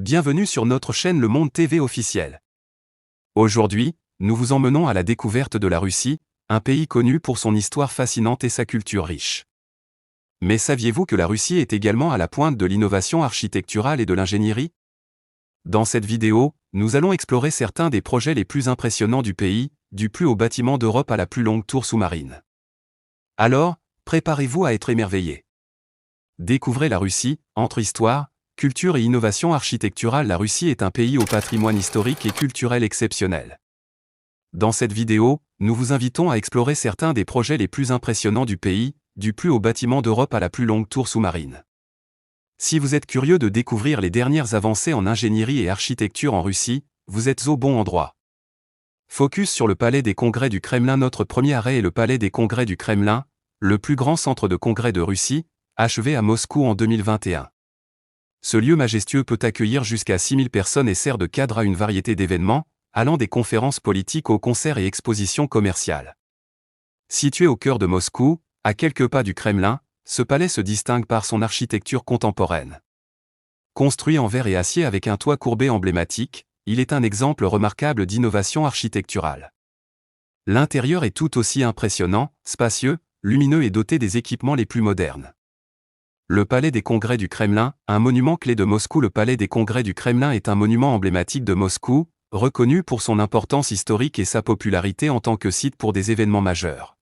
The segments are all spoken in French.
Bienvenue sur notre chaîne Le Monde TV officiel. Aujourd'hui, nous vous emmenons à la découverte de la Russie, un pays connu pour son histoire fascinante et sa culture riche. Mais saviez-vous que la Russie est également à la pointe de l'innovation architecturale et de l'ingénierie? Dans cette vidéo, nous allons explorer certains des projets les plus impressionnants du pays, du plus haut bâtiment d'Europe à la plus longue tour sous-marine. Alors, préparez-vous à être émerveillés. Découvrez la Russie, entre histoire, culture et innovation architecturale. La Russie est un pays au patrimoine historique et culturel exceptionnel. Dans cette vidéo, nous vous invitons à explorer certains des projets les plus impressionnants du pays, du plus haut bâtiment d'Europe à la plus longue tour sous-marine. Si vous êtes curieux de découvrir les dernières avancées en ingénierie et architecture en Russie, vous êtes au bon endroit. Focus sur le Palais des Congrès du Kremlin. Notre premier arrêt est le Palais des Congrès du Kremlin, le plus grand centre de congrès de Russie, achevé à Moscou en 2021. Ce lieu majestueux peut accueillir jusqu'à 6000 personnes et sert de cadre à une variété d'événements, allant des conférences politiques aux concerts et expositions commerciales. Situé au cœur de Moscou, à quelques pas du Kremlin, ce palais se distingue par son architecture contemporaine. Construit en verre et acier avec un toit courbé emblématique, il est un exemple remarquable d'innovation architecturale. L'intérieur est tout aussi impressionnant, spacieux, lumineux et doté des équipements les plus modernes. Le Palais des Congrès du Kremlin, un monument clé de Moscou. Le Palais des Congrès du Kremlin est un monument emblématique de Moscou, reconnu pour son importance historique et sa popularité en tant que site pour des événements majeurs.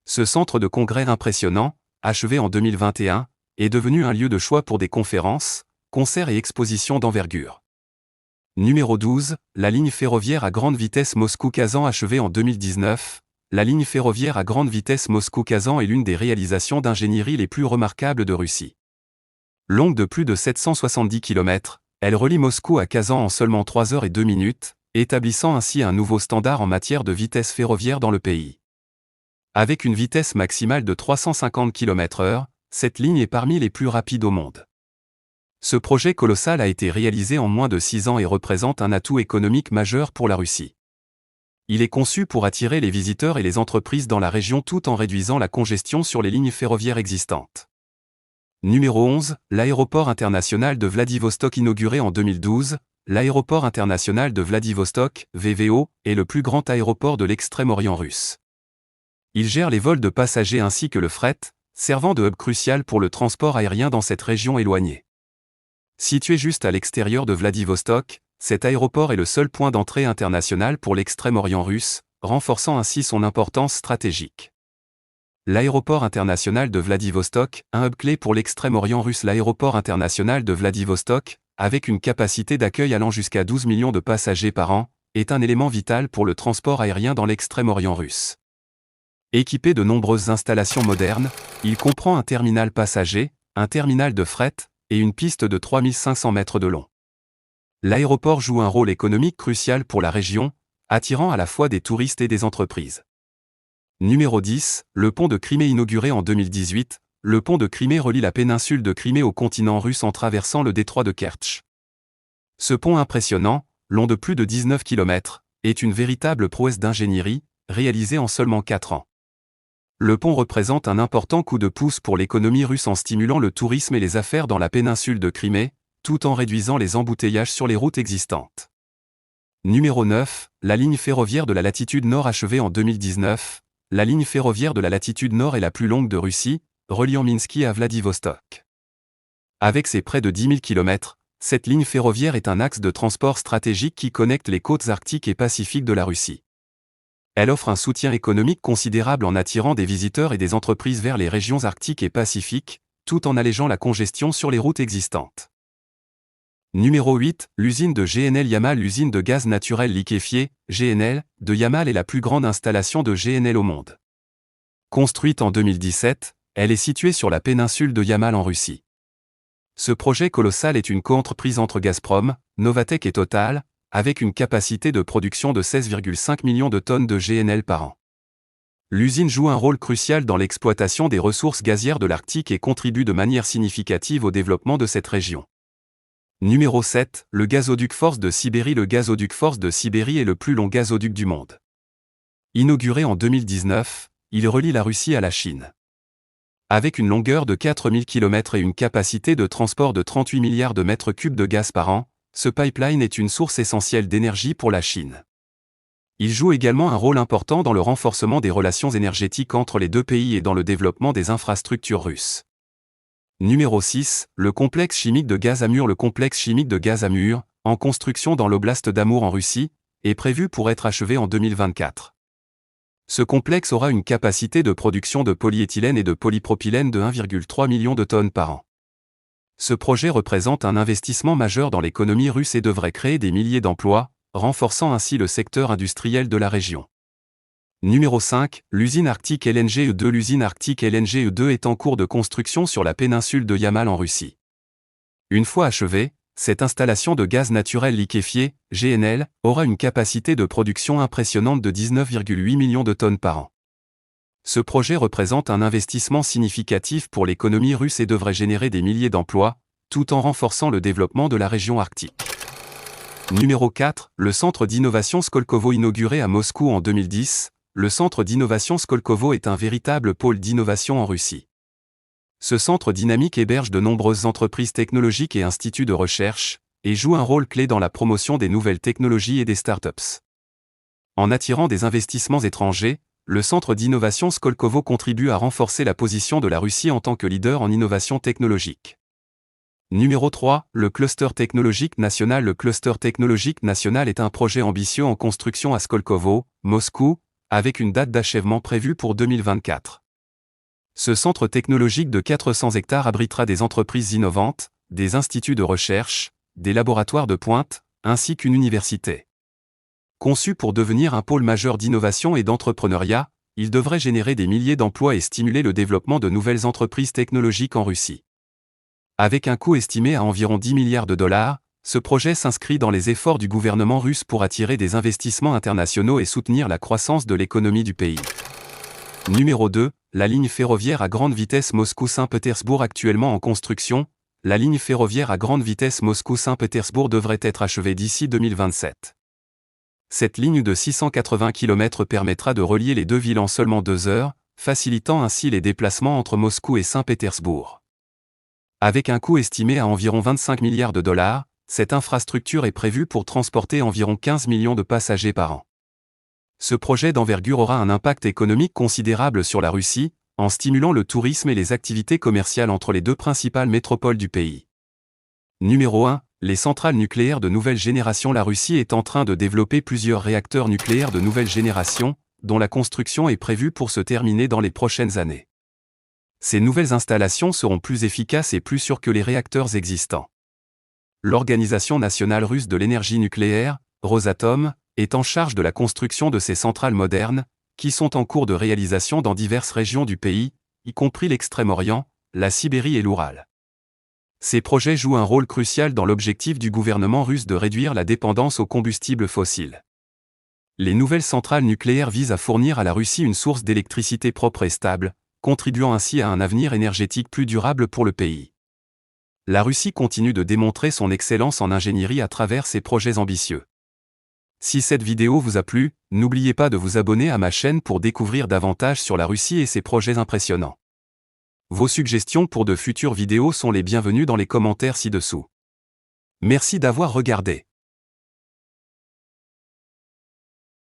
Ce centre de congrès impressionnant, achevé en 2021, est devenu un lieu de choix pour des conférences, concerts et expositions d'envergure. Numéro 12, la ligne ferroviaire à grande vitesse Moscou-Kazan. Achevée en 2019, la ligne ferroviaire à grande vitesse Moscou-Kazan est l'une des réalisations d'ingénierie les plus remarquables de Russie. Longue de plus de 770 km, elle relie Moscou à Kazan en seulement 3 heures et 2 minutes, établissant ainsi un nouveau standard en matière de vitesse ferroviaire dans le pays. Avec une vitesse maximale de 350 km/h, cette ligne est parmi les plus rapides au monde. Ce projet colossal a été réalisé en moins de 6 ans et représente un atout économique majeur pour la Russie. Il est conçu pour attirer les visiteurs et les entreprises dans la région tout en réduisant la congestion sur les lignes ferroviaires existantes. Numéro 11, l'aéroport international de Vladivostok. Inauguré en 2012, l'aéroport international de Vladivostok, VVO, est le plus grand aéroport de l'extrême-orient russe. Il gère les vols de passagers ainsi que le fret, servant de hub crucial pour le transport aérien dans cette région éloignée. Situé juste à l'extérieur de Vladivostok, cet aéroport est le seul point d'entrée international pour l'extrême-orient russe, renforçant ainsi son importance stratégique. L'aéroport international de Vladivostok, un hub clé pour l'extrême-orient russe. L'aéroport international de Vladivostok, avec une capacité d'accueil allant jusqu'à 12 millions de passagers par an, est un élément vital pour le transport aérien dans l'extrême-orient russe. Équipé de nombreuses installations modernes, il comprend un terminal passager, un terminal de fret, et une piste de 3500 mètres de long. L'aéroport joue un rôle économique crucial pour la région, attirant à la fois des touristes et des entreprises. Numéro 10, le pont de Crimée. Inauguré en 2018, le pont de Crimée relie la péninsule de Crimée au continent russe en traversant le détroit de Kertch. Ce pont impressionnant, long de plus de 19 km, est une véritable prouesse d'ingénierie, réalisée en seulement 4 ans. Le pont représente un important coup de pouce pour l'économie russe en stimulant le tourisme et les affaires dans la péninsule de Crimée, tout en réduisant les embouteillages sur les routes existantes. Numéro 9, la ligne ferroviaire de la latitude nord. Achevée en 2019, la ligne ferroviaire de la latitude nord est la plus longue de Russie, reliant Minsk à Vladivostok. Avec ses près de 10 000 km, cette ligne ferroviaire est un axe de transport stratégique qui connecte les côtes arctiques et pacifiques de la Russie. Elle offre un soutien économique considérable en attirant des visiteurs et des entreprises vers les régions arctiques et pacifiques, tout en allégeant la congestion sur les routes existantes. Numéro 8, l'usine de GNL Yamal. L'usine de gaz naturel liquéfié, GNL, de Yamal est la plus grande installation de GNL au monde. Construite en 2017, elle est située sur la péninsule de Yamal en Russie. Ce projet colossal est une coentreprise entre Gazprom, Novatek et Total, avec une capacité de production de 16,5 millions de tonnes de GNL par an. L'usine joue un rôle crucial dans l'exploitation des ressources gazières de l'Arctique et contribue de manière significative au développement de cette région. Numéro 7, le gazoduc Force de Sibérie. Le gazoduc Force de Sibérie est le plus long gazoduc du monde. Inauguré en 2019, il relie la Russie à la Chine. Avec une longueur de 4000 km et une capacité de transport de 38 milliards de mètres cubes de gaz par an, ce pipeline est une source essentielle d'énergie pour la Chine. Il joue également un rôle important dans le renforcement des relations énergétiques entre les deux pays et dans le développement des infrastructures russes. Numéro 6, le complexe chimique de gaz Amur. Le complexe chimique de gaz Amur, en construction dans l'oblast d'Amour en Russie, est prévu pour être achevé en 2024. Ce complexe aura une capacité de production de polyéthylène et de polypropylène de 1,3 million de tonnes par an. Ce projet représente un investissement majeur dans l'économie russe et devrait créer des milliers d'emplois, renforçant ainsi le secteur industriel de la région. Numéro 5, l'usine Arctique LNG E2. L'usine Arctique LNG E2 est en cours de construction sur la péninsule de Yamal en Russie. Une fois achevée, cette installation de gaz naturel liquéfié, GNL, aura une capacité de production impressionnante de 19,8 millions de tonnes par an. Ce projet représente un investissement significatif pour l'économie russe et devrait générer des milliers d'emplois, tout en renforçant le développement de la région arctique. Numéro 4, le centre d'innovation Skolkovo. Inauguré à Moscou en 2010, le centre d'innovation Skolkovo est un véritable pôle d'innovation en Russie. Ce centre dynamique héberge de nombreuses entreprises technologiques et instituts de recherche, et joue un rôle clé dans la promotion des nouvelles technologies et des startups. En attirant des investissements étrangers, le centre d'innovation Skolkovo contribue à renforcer la position de la Russie en tant que leader en innovation technologique. Numéro 3, le cluster technologique national. Le cluster technologique national est un projet ambitieux en construction à Skolkovo, Moscou, avec une date d'achèvement prévue pour 2024. Ce centre technologique de 400 hectares abritera des entreprises innovantes, des instituts de recherche, des laboratoires de pointe, ainsi qu'une université. Conçu pour devenir un pôle majeur d'innovation et d'entrepreneuriat, il devrait générer des milliers d'emplois et stimuler le développement de nouvelles entreprises technologiques en Russie. Avec un coût estimé à environ 10 milliards de dollars, ce projet s'inscrit dans les efforts du gouvernement russe pour attirer des investissements internationaux et soutenir la croissance de l'économie du pays. Numéro 2, la ligne ferroviaire à grande vitesse Moscou-Saint-Pétersbourg. Actuellement en construction, la ligne ferroviaire à grande vitesse Moscou-Saint-Pétersbourg devrait être achevée d'ici 2027. Cette ligne de 680 km permettra de relier les deux villes en seulement 2 heures, facilitant ainsi les déplacements entre Moscou et Saint-Pétersbourg. Avec un coût estimé à environ 25 milliards de dollars, cette infrastructure est prévue pour transporter environ 15 millions de passagers par an. Ce projet d'envergure aura un impact économique considérable sur la Russie, en stimulant le tourisme et les activités commerciales entre les deux principales métropoles du pays. Numéro 1, les centrales nucléaires de nouvelle génération. La Russie est en train de développer plusieurs réacteurs nucléaires de nouvelle génération, dont la construction est prévue pour se terminer dans les prochaines années. Ces nouvelles installations seront plus efficaces et plus sûres que les réacteurs existants. L'Organisation nationale russe de l'énergie nucléaire, Rosatom, est en charge de la construction de ces centrales modernes, qui sont en cours de réalisation dans diverses régions du pays, y compris l'Extrême-Orient, la Sibérie et l'Oural. Ces projets jouent un rôle crucial dans l'objectif du gouvernement russe de réduire la dépendance aux combustibles fossiles. Les nouvelles centrales nucléaires visent à fournir à la Russie une source d'électricité propre et stable, contribuant ainsi à un avenir énergétique plus durable pour le pays. La Russie continue de démontrer son excellence en ingénierie à travers ses projets ambitieux. Si cette vidéo vous a plu, n'oubliez pas de vous abonner à ma chaîne pour découvrir davantage sur la Russie et ses projets impressionnants. Vos suggestions pour de futures vidéos sont les bienvenues dans les commentaires ci-dessous. Merci d'avoir regardé.